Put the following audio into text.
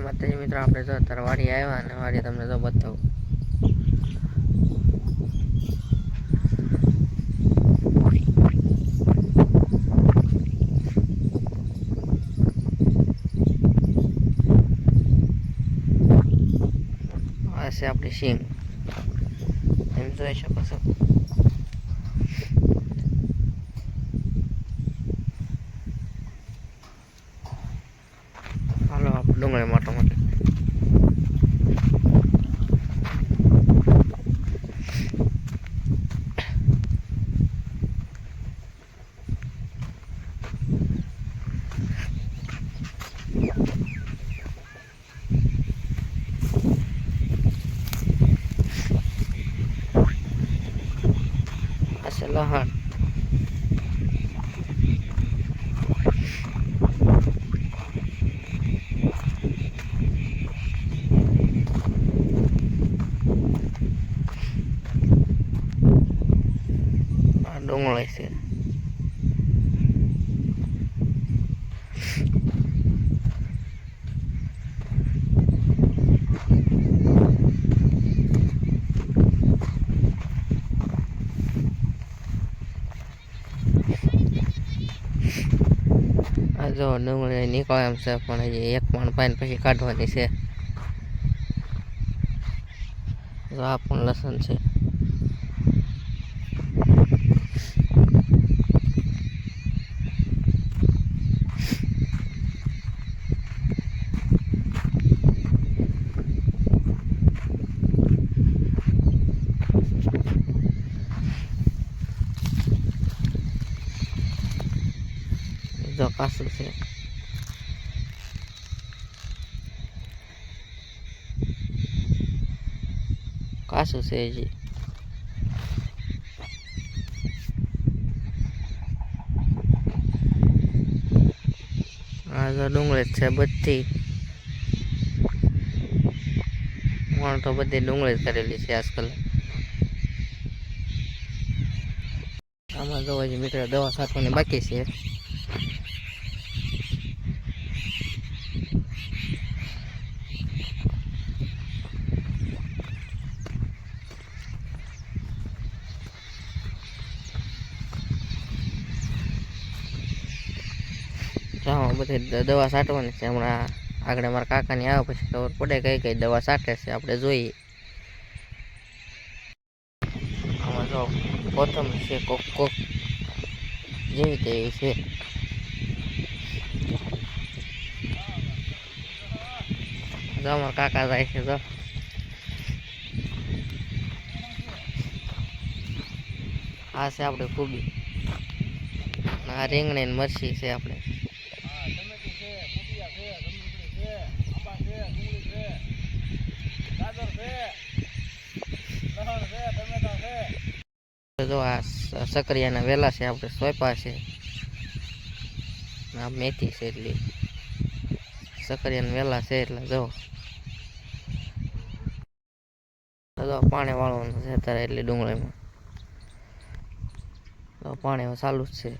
માતાજી મિત્રો, આપણે જો અત્યારે વાડી આવ્યા અને વાડી તમને જો બતાવું. આ છે આપણી સિંગ, એમ જોઈ શકો છો. હાલો આપણે ડુંગળી માટો માટે લહણ. આ ડુંગળી છે. જો ડુંગળી નીકળે એમ છે, પણ હજી એક પણ પાણી પછી કાઢવાની છે. જો આ પણ લસણ છે. જો કાસું છે. કાસું છે હજી. આ જો ડુંગળી છે બધી. વણ તો બધી ડુંગળી જ કરેલી છે આજકાલ. આમાં જો હજી મિત્રો દવા છાંટવાની બાકી છે. બધી દવા છાંટવાની છે. હમણાં આગળ મારા કાકાની આવે પછી ખબર પડે કઈ કઈ દવા છાંટે છે, આપણે જોઈએ. આમાં જો કોથમરી છે, કોક કોક જેવી તેવી છે. જો અમારા કાકા જાય છે. જો આ છે આપણે ખૂબી. આ રીંગણી ને મરચી છે આપણે. જો આ સકરિયાના વેલા છે, આપણે સોંપા છે. આ મેથી છે, એટલે સકરિયાના વેલા છે. એટલે જો પાણી વાળવાનું છે અત્યારે, એટલે ડુંગળીમાં પાણી ચાલુ જ છે.